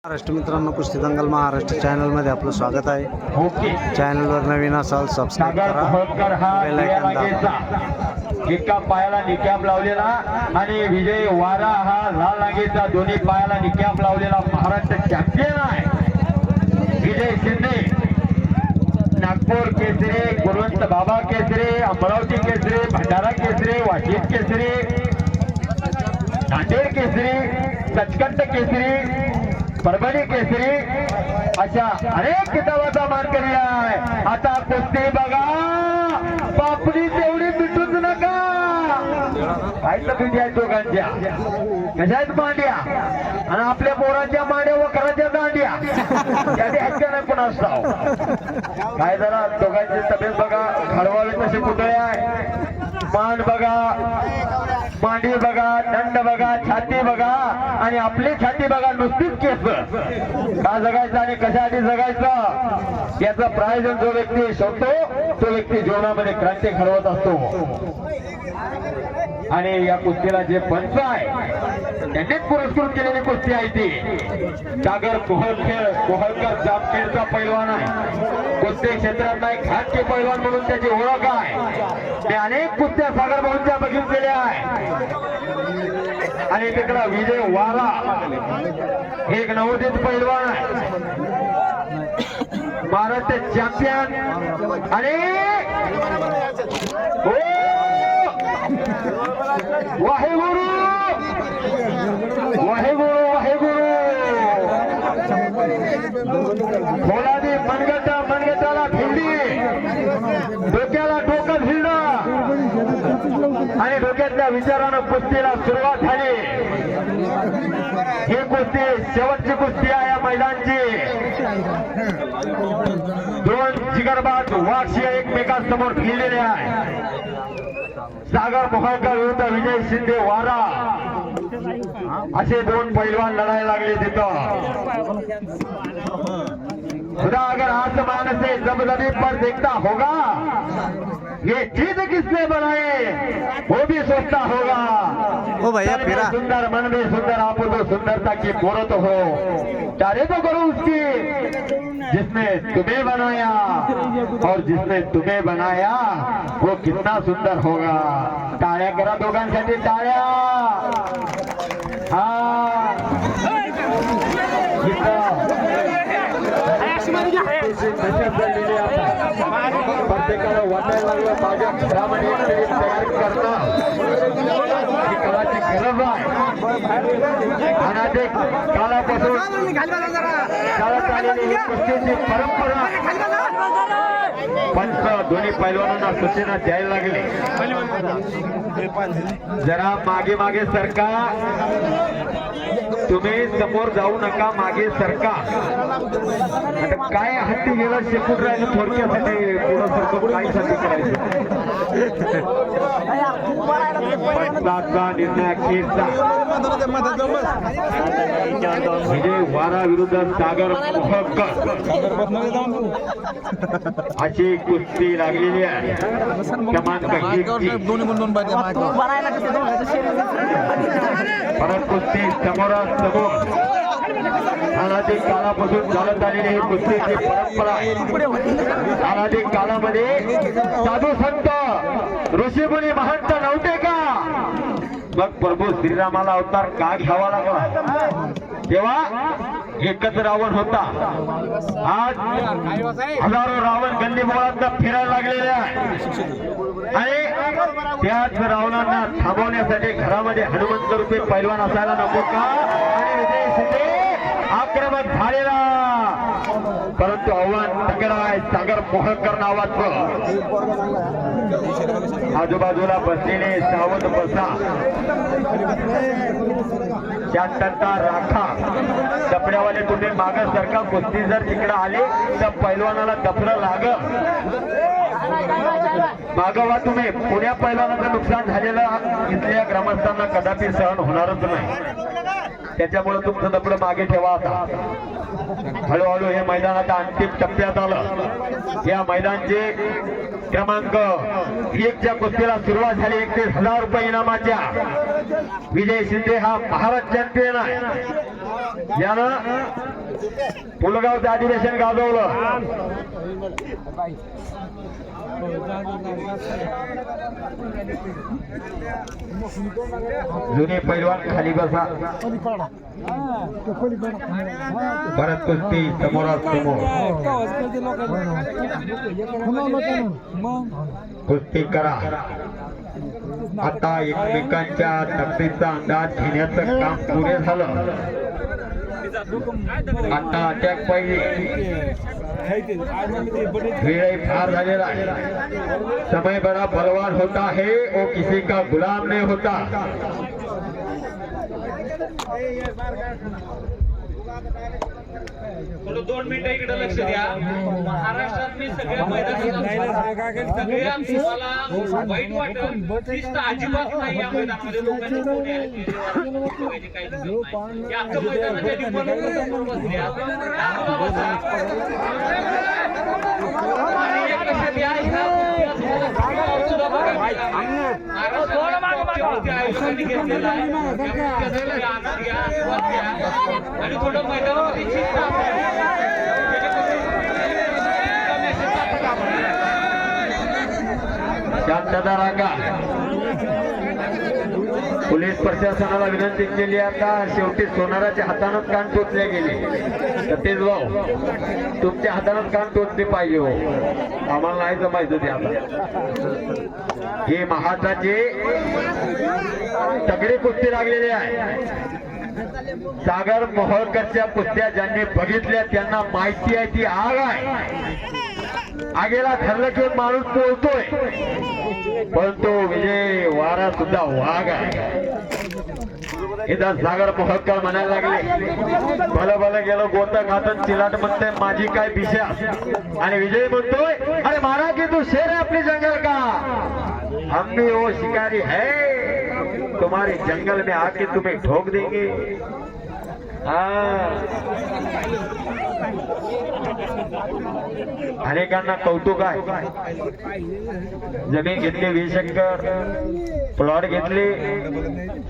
महाराष्ट्र मित्रांनो, कुस्ती दंगल महाराष्ट्र चॅनलमध्ये आपलं स्वागत आहे। चॅनलवर नवीन असाल सबस्क्राईब करा, बेल आयकॉन दाबा। एका पायाला निकॅप लावलेला आणि विजय वारा हा लाल नागेचा दोन्ही पायाला निकॅप लावलेला महाराष्ट्र चॅम्पियन आहे विजय शिंदे। नागपूर केसरी, गुणवंत बाबा केसरी, अमरावती केसरी, भंडारा केसरी, वाशिम केसरी, नांदेड केसरी, सचखंड केसरी, परभणी केसरी अशा अनेक किताबाचा मानकरी आहे। आता कुस्ती बघा, पापडी तेवढी मिटूच नका। काय तर आहे दोघांच्या कशा आहेत मांड्या आणि आपल्या पोरांच्या मांड्या व कराच्या दांड्या त्याने हक्या नाही पण असताव। काय जरा दोघांची तब्येत बघा, घडवावे तसे पुतळे आहे। मान बघा, मांडी बघा, दंड बघा, छाती बघा आणि आपली छाती बघा। नुसतीच केस का जगायचं आणि कशासाठी जगायचं याचा प्रायोजन जो व्यक्ती शोधतो तो व्यक्ती जीवनामध्ये क्रांती घडवत असतो। आणि या कुस्तीला जे पंच आहे त्यांनीच पुरस्कृत केलेली कुस्ती आहे ती। सागर कोहलकर जामखेडचा पैलवान आहे। कुस्ती क्षेत्रात एक घाटचे पैलवान म्हणून त्याची ओळख आहे। ते अनेक कुस्त्या सागर भाऊंच्या बघितलेल्या आहे। आणि तिकडा विजय वारा एक नवोदित पैलवान आहे, महाराष्ट्र चॅम्पियन। आणि वाहेगुरु वाहेगुरु वाहेगुरु फौलादी मनगटाला भिंडी, डोक्याला डोकं भिडलं आणि डोक्यातल्या विचारानं कुस्तीला सुरुवात झाली। ही कुस्ती शेवटची कुस्ती आहे या मैदानची। दोन जिगरबाज वाक्षी एकमेकांसमोर भिडलेले आहे। सागर मोहळकर विरुद्ध विजय शिंदे वारा असे दोन पैलवान लढायला लागले तिथं। खुदा अगर आसमान से जबरदस्ती पर देखता होगा, ये चीज किसने बनाई वो भी सोचता होगा। ओ भैया फिरा सुंदर मन में सुंदर, आप तो सुंदरता की मूर्त हो। तारे तो करो उसकी जिसने तुम्हें बनाया, और जिसने तुम्हें बनाया वो कितना सुंदर होगा। टाळ्या करा दोघांसाठी, टाळ्या। हा प्रत्येकाला वाटायला लागलं माझ्या घरामध्ये तयार करणं ही कलाची गरज आहे। अनादी काळापासून चालत आलेली ही कुस्तीची परंपरा पंच दोन्ही पैलवानांना सूचना द्यायला लागली, जरा मागे मागे सरका, तुम्ही समोर जाऊ नका, मागे सरका। आता काय हत्ती गेलं शेपूट राहिलं थोडक्यासाठी पुढं सरकं काहीसाठी करायचं। पंचाचा निर्णय अखेरचा विजय वारा विरुद्ध सागर मोहळकर अशी कुस्ती लागलेली आहे। क्रमांक 1 परत कुस्ती समोरासमोर अनाधिक काळापासून चालत आलेली ही कुस्तीची परंपरा। अनाधिक काळामध्ये साधू संत ऋषीमुनी महंत नव्हते का? मग प्रभू श्रीरामाला अवतार का घ्यावा लागला? तेव्हा एकच रावण होता, आज हजारो रावण गल्लीबोळात फिरायला लागलेले आहे। आणि त्याच रावणांना थांबवण्यासाठी घरामध्ये हनुमंत रूपी पैलवान असायला नको का? आणि विजय शिंदे आक्रमक झालेला, परंतु आव्हान तगडा आहे सागर मोहळकर नावाचं। आजूबाजूला बसलेले सावध बसा, शांतता राखा। दपड्यावाले तुम्ही मागं सरका, कुस्ती जर तिकडे आले तर पैलवानाला दफरं लागल, मागवा तुम्ही। पुण्या पैलवानाचं नुकसान झालेलं इथल्या ग्रामस्थांना कदापि सहन होणारच नाही, त्याच्यामुळे तुमचं दपडं मागे ठेवा। आता हळूहळू हे मैदान आता अंतिम टप्प्यात आलं। या मैदानचे क्रमांक 1च्या कुस्तीला सुरुवात झाली। 31,000 रुपये इनामाच्या। विजय शिंदे हा महाराष्ट्र चॅम्पियन आहे, यानं पुलगावचं अधिवेशन गाजवलं. जुने पैलवान खाली बसा. परत कुस्ती समोरासमोर कुस्ती करा. आता एकमेकांच्या तकदीचा अंदाज घेण्याचं काम पुरे झालं. आता अटॅक पाहिजे. वेळ फार झालेला आहे. समय बड़ा बलवान होता है वो किसी का गुलाम नहीं होता. थोडं 2 मिनिटं इकडे लक्ष द्या. महाराष्ट्रात मी सगळ्या मैदानात सगळे आमची मला वाईट वाटत शिस्त अजिबात नाही या मैदानामध्ये. लोकांनी कोणी आहे काही नाही. या अख्खं मैदानाच्या डिपार्टमेंट बसल्या आणि एक लक्षात घ्या, ह्या सुद्धा बघा महाराष्ट्राच्या आयोजकांनी घेतलेला आहे. आनंद घ्या, आस्वाद घ्या आणि थोडं मैदानामध्ये शिस्त शांतता राखा. पोलीस प्रशासनाला विनंती केली. आता शेवटी सोनाराच्या हातानच कान टोचले गेले. सतीश भाऊ तुमच्या हातानच कान टोचले पाहिजे हो. आम्हाला नाही जमायचं ते. आता हे महाराष्ट्राचे तगडे कुस्ती लागलेले आहे. सागर मोहोळकरच्या कुस्त्या ज्यांनी बघितल्या त्यांना माहिती आहे ती आग आहे. आगेला ठरलं की माणूस पोहतोय, परंतु विजय वारा सुद्धा वाघ आहे. इथं सागर मोहोळकर म्हणायला लागले, भलं भलं गेलो गोता घातन चिलाट म्हणते माझी काय दिशा. आणि विजय म्हणतोय अरे मारा की तू शेर है अपनी जंगल का, हम भी वो शिकारी है, तुम्हारे जंगल में आके तुम्हें ठोक देंगे. अनेकांना कौतुक आहे. जमीन घेतली 20 एकर, प्लॉट घेतले,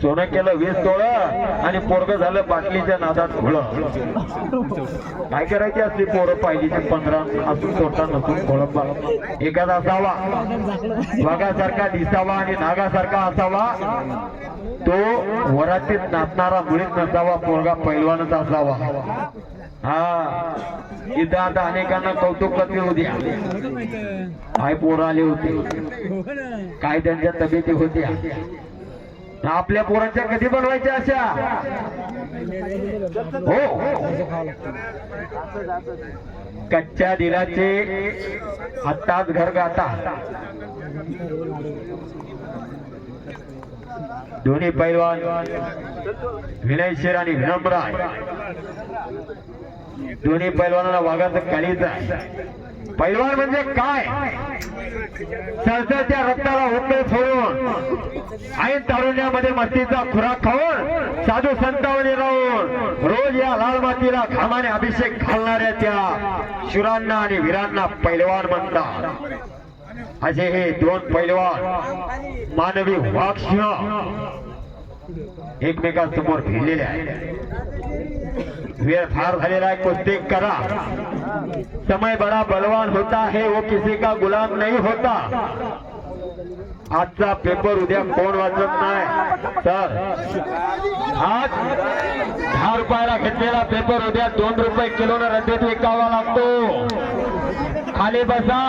सोनं केलं 20 तोळं आणि पोरग झालं बाटलीच्या नादात घोळं. काय करायची असली पोरं पाहिजे 15 असून तोटा नसून खोळंबा. एखादा असावा वाघासारखा दिसावा आणि नागासारखा असावा, तो वरातीत नाचणारा मुळीच नसावा, पोरगा पैलवानच असावा. हा इथं आता अनेकांना कौतुक करते. उद्या काय पोरं आले होते, काय त्यांच्या तब्येती होत्या. आपल्या पोरांच्या कधी बनवायच्या अशा हो. कच्च्या दिलाचे आत्ताच घर गाता. दोन्ही पैलवान विनयशीर आणि विनम्र आहे. दोन्ही पैलवानाला वाघाचं काळीज आहे. पैलवान म्हणजे काय, सरसरत्या रक्ताला उकळे फोडून ऐन तारुण्यामध्ये मस्तीचा खुराक खाऊन साधू संतावणी राहून रोज या लाल मातीला घामाने अभिषेक घालणाऱ्या त्या शुरांना आणि वीरांना पैलवान म्हणतात. असे हे दोन पैलवान मानवी वाघसिंह एकमेकांसमोर भिडलेले आहेत. वेळ फार झालेला आहे. कुस्ती करा. समय बड़ा बलवान होता है वो किसी का गुलाम नहीं होता. आजचा पेपर उद्या कोण वाचत नाही तर आज 10 रुपयाला घेतलेला पेपर उद्या 2 रुपये किलोने रद्दीत विकावा लागतो. खाली बसा,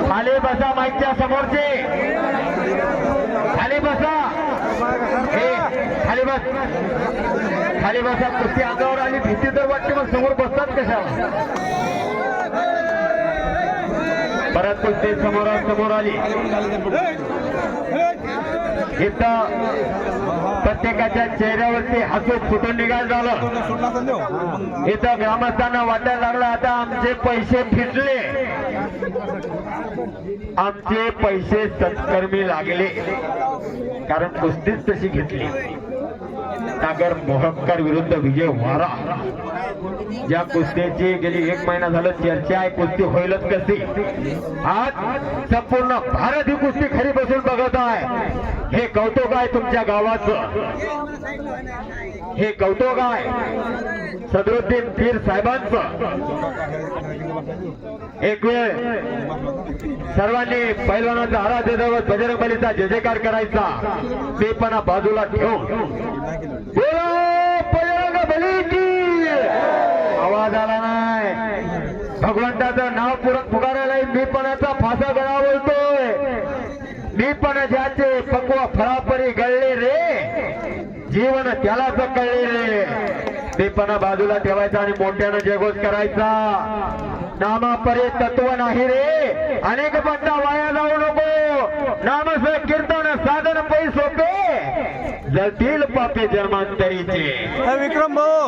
खाली बसा, माईकच्या समोरचे खाली बसा. हे खाली बस, खाली बसा. कुस्ती अंगावर आली भीती तर वाटते, मग समोर बसतात कशाला. परत कुस्ती समोर आली. इथं प्रत्येकाच्या चेहऱ्यावरती हसू फुटून निघायला झालं. इथं ग्रामस्थांना वाटायला लागलं आता आमचे पैसे फिटले, आमचे पैसे सत्कर्मी लागले. कारण कुस्तीच तशी घेतली. सागर मोहोळकर विरुद्ध विजय वारा. ज्या कुस्तीची गेली 1 महिना झालं चर्चा आहे, कुस्ती होईलच कशी. आज संपूर्ण भारत ही कुस्ती खरी बसून बघत आहे. हे कौतुक आहे तुमच्या गावाचं, हे कौतुक आहे. सदरुद्दीन पीर साहेबांचं एक वेळ सर्वांनी पैलवानाचा आराध्य दैवत बजरंग बलीचा जय जयकार करायचा बेपणा बाजूला ठेवून बोला बजरंग बलीची आवाज आला नाही भगवंताचं नाव पुकारायला बेपणाचा फासा गळा बोलतोय मी पण ज्याचे पक्व फळापरी गळले रे जीवन त्यालाच कळले रे बेपणा बाजूला ठेवायचा आणि मोठ्यानं जयघोष करायचा नामापरे तत्व नाही रे अनेक पट्टा वाया जाऊ नको नामस कीर्तन साधन पै सोपे जळतील पापे जन्मांतरीचे विक्रम भाऊ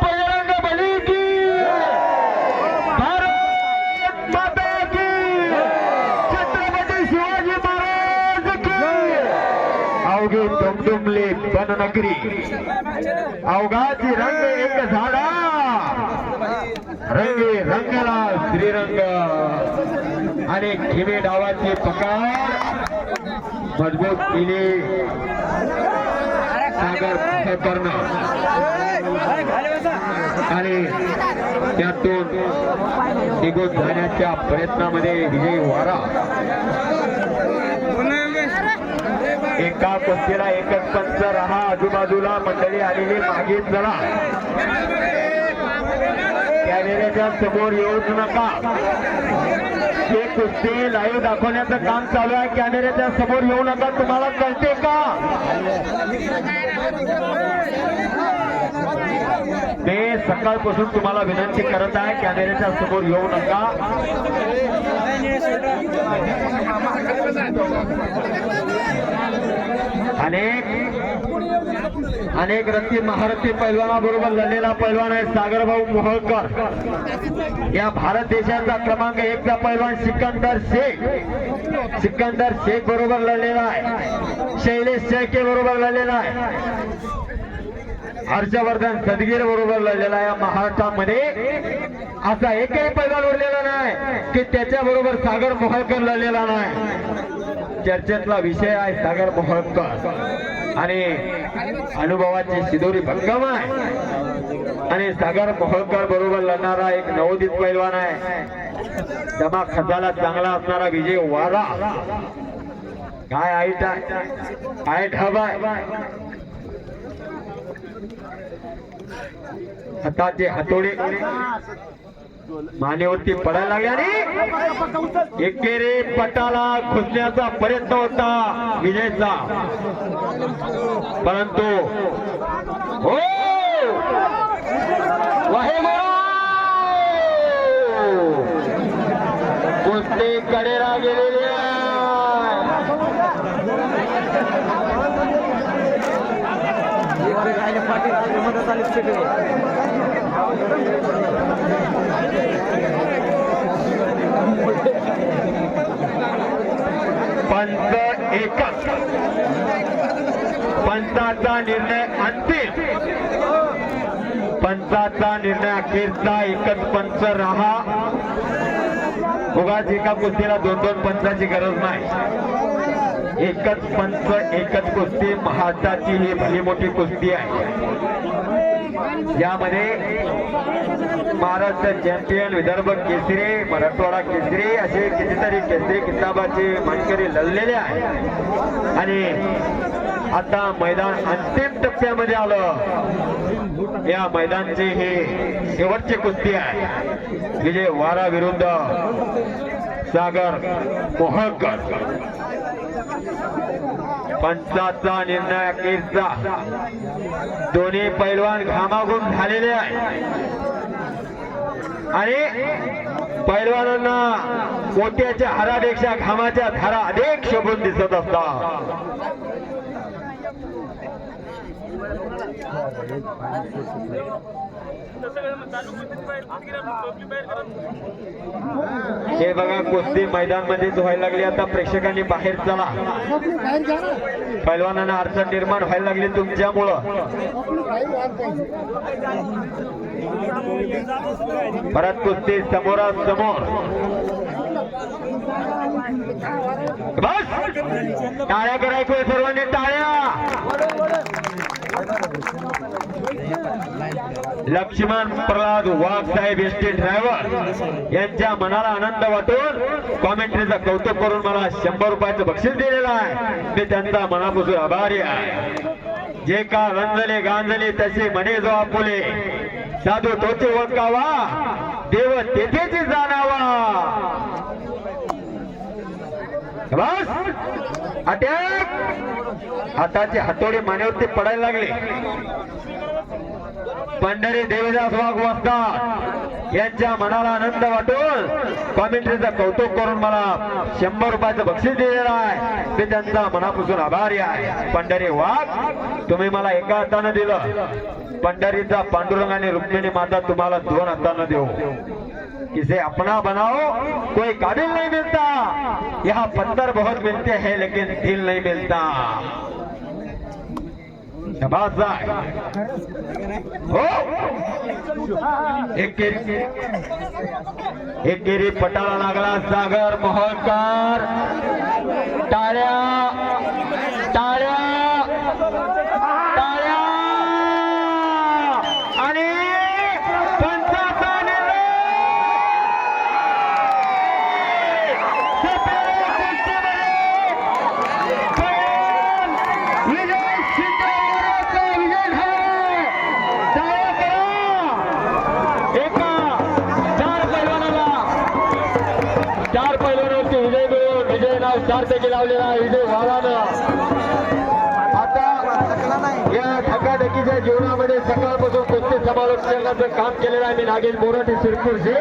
बजरंग बलीची भारत माता की छत्रपती शिवाजी महाराज की अवघे दुमदुमले बननगरी अवघाची रंग एक झाडा रंगे रंगला श्रीरंग आणि खिमे डावाची पकड मजबूत केली सागर कर्ण आणि त्यातून निघून जाण्याच्या प्रयत्नामध्ये विजय वारा एका कुस्तीला एकच पंच राहा आजूबाजूला मंडळी आलेली मागे चला कॅमेऱ्याच्या समोर येऊच नका हे कुस्ती लाईव्ह दाखवण्याचं काम चालू आहे कॅमेऱ्याच्या समोर येऊ नका तुम्हाला कळते का ते सकाळपासून तुम्हाला विनंती करत आहे कॅमेऱ्याच्या समोर येऊ नका अनेक रत्ती महारथी पैलवानाबरोबर लढलेला पैलवान आहे सागरभाऊ मोहोळकर या भारत देशाचा क्रमांक 1 चा पैलवान सिकंदर शेख बरोबर लढलेला आहे शैलेश शेळके बरोबर लढलेला आहे हर्षवर्धन सदगीर बरोबर लढलेला या महाराष्ट्रामध्ये असा एकही पैलवान उरलेला नाही की त्याच्या बरोबर सागर मोहोळकर लढलेला नाही चर्चेतला विषय आहे सागर मोहोळकर आणि अनुभवाची शिदोरी भक्कम आहे आणि सागर मोहोळकर बरोबर लढणारा एक नवोदित पैलवान आहे दमा खजाला चांगला असणारा विजय वारा काय आईट आहे ढब आहे हाताचे हातोडे मानेवरती पडायला लागले आणि एकेरी पटाला घुसण्याचा प्रयत्न होता विजयचा परंतु हो कुस्ती कडेला गेलेली आहे पंच एकच पंचाचा निर्णय अंतिम पंचाचा निर्णय अखेरचा एकच पंच राहा उगाच एका कुस्तीला 2-2 पंचाची गरज नाही एकच पंच एकच कुस्ती महाराष्ट्राची ही भली मोठी कुस्ती आहे यामध्ये महाराष्ट्र चॅम्पियन विदर्भ केसरी मराठवाडा केसरी असे कितीतरी केसरी किताबाचे मानकरी लढलेले आहेत आणि आता मैदान अंतिम टप्प्यामध्ये आलं या मैदानची ही शेवटची कुस्ती आहे विजय वारा विरुद्ध सागर मोहोळकर पंचाचा निर्णय अखेरचा दोन्ही पैलवान घामाघूम झालेले आहेत आणि पैलवानांना मोत्याच्या हारापेक्षा घामाच्या धारा अधिक शोभून दिसत असतात हे बघा कुस्ती मैदान मध्येच व्हायला लागली आता प्रेक्षकांनी बाहेर चला पैलवानांना अडचण निर्माण व्हायला लागली तुमच्यामुळं परत कुस्ती समोरासमोर बस टाळ्या करायचोय सर्वांनी टाळ्या लक्ष्मण प्रल्हाद वाघ साहेब एसटी ड्रायव्हर यांच्या मनाला आनंद वाटून कॉमेंट्रीचं कौतुक करून मला 100 रुपयाचं बक्षीस दिलेलं आहे. मी त्यांचा मनापासून आभारी आहे. जे का रंजले गांजले तसे म्हणे जो आपुले, साधू तोचे ओळखावा देव तेथेच जाणावा. बस अटॅक. हाताचे हातोडे मानेवरती पडायला लागले. पंढरी देवीदास वाघ वस्ताद यांच्या मनाला आनंद वाटून कॉमेंट्रीचं कौतुक करून मला 100 रुपयाचं बक्षीस दिलेलं आहे. मी त्यांचा मनापासून आभारी आहे. पंढरी वाघ, तुम्ही मला एका हातानं दिलं. पंढरीचा पांडुरंग आणि रुक्मिणी माता तुम्हाला 2 हातानं देऊ. किसे अपना बनाओ कोई काबिल नहीं मिलता. यहाँ पत्थर बहुत मिलते हैं लेकिन दिल नहीं मिलता. शाबाश हो. एकेरी पटाला लागला सागर मोहोळकर. टाळ्या टाळ्या टाळ्या. आणि चार पैलवानांचे विजय मिळवून विजय नाव 4 पैकी लावलेला विजय वालानं. आता या धकाधकीच्या जीवनामध्ये सकाळपासून कुस्ती समालोचनाचं काम केलेलं आहे. मी नागेश बोराटे शिरपूरचे.